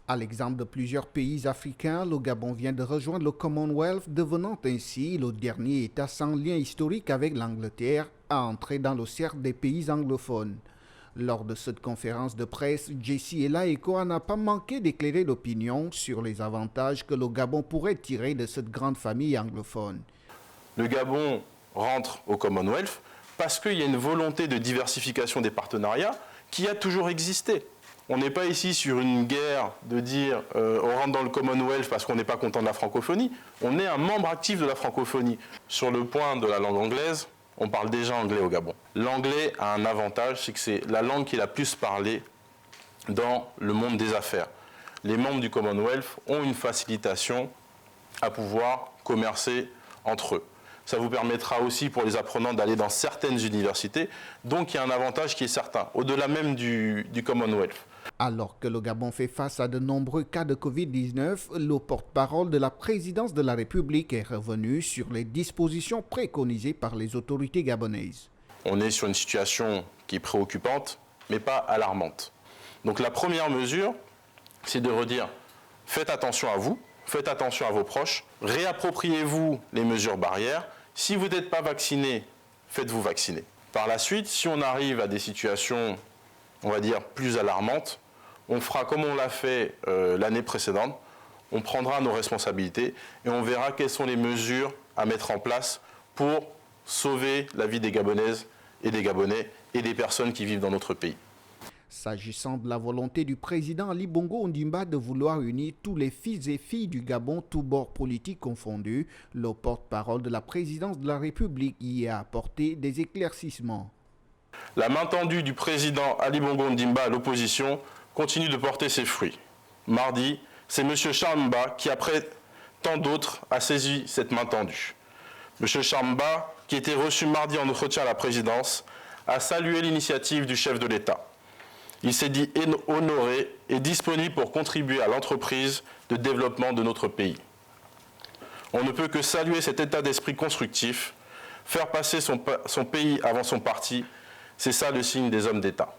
À l'exemple de plusieurs pays africains, le Gabon vient de rejoindre le Commonwealth, devenant ainsi le dernier État sans lien historique avec l'Angleterre à entrer dans le cercle des pays anglophones. Lors de cette conférence de presse, Jessie Elaeko n'a pas manqué d'éclairer l'opinion sur les avantages que le Gabon pourrait tirer de cette grande famille anglophone. Le Gabon rentre au Commonwealth parce qu'il y a une volonté de diversification des partenariats qui a toujours existé. On n'est pas ici sur une guerre de dire on rentre dans le Commonwealth parce qu'on n'est pas content de la francophonie. On est un membre actif de la francophonie. Sur le point de la langue anglaise, on parle déjà anglais au Gabon. L'anglais a un avantage, c'est que c'est la langue qui est la plus parlée dans le monde des affaires. Les membres du Commonwealth ont une facilitation à pouvoir commercer entre eux. Ça vous permettra aussi pour les apprenants d'aller dans certaines universités. Donc il y a un avantage qui est certain, au-delà même du Commonwealth. Alors que le Gabon fait face à de nombreux cas de Covid-19, le porte-parole de la présidence de la République est revenu sur les dispositions préconisées par les autorités gabonaises. On est sur une situation qui est préoccupante, mais pas alarmante. Donc la première mesure, c'est de redire, faites attention à vous, faites attention à vos proches, réappropriez-vous les mesures barrières. Si vous n'êtes pas vacciné, faites-vous vacciner. Par la suite, si on arrive à des situations, on va dire, plus alarmantes, on fera comme on l'a fait l'année précédente, on prendra nos responsabilités et on verra quelles sont les mesures à mettre en place pour sauver la vie des Gabonaises et des Gabonais et des personnes qui vivent dans notre pays. S'agissant de la volonté du président Ali Bongo Ondimba de vouloir unir tous les fils et filles du Gabon, tous bords politiques confondus, le porte-parole de la présidence de la République y a apporté des éclaircissements. La main tendue du président Ali Bongo Ondimba à l'opposition continue de porter ses fruits. Mardi, c'est M. Charmba qui, après tant d'autres, a saisi cette main tendue. M. Charmba, qui était reçu mardi en entretien à la présidence, a salué l'initiative du chef de l'État. Il s'est dit honoré et disponible pour contribuer à l'entreprise de développement de notre pays. On ne peut que saluer cet état d'esprit constructif, faire passer son pays avant son parti, c'est ça le signe des hommes d'État.